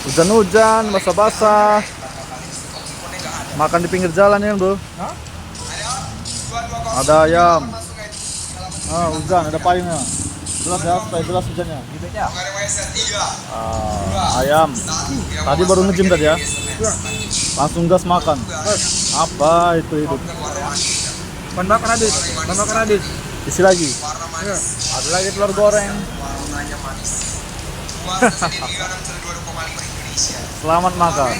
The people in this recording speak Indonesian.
Hujan-hujan, basah-basah. Makan di pinggir jalan ya, Bro. Ada ayam. Hujan, ada payungnya. Jelas ya, supaya jelas hujannya. Ayam. Tadi baru nge-gym tadi ya. Langsung gas makan. Apa itu hidup? Bahan bakar habis. Isi lagi. Iya. Ada lagi telur goreng. Selamat makan.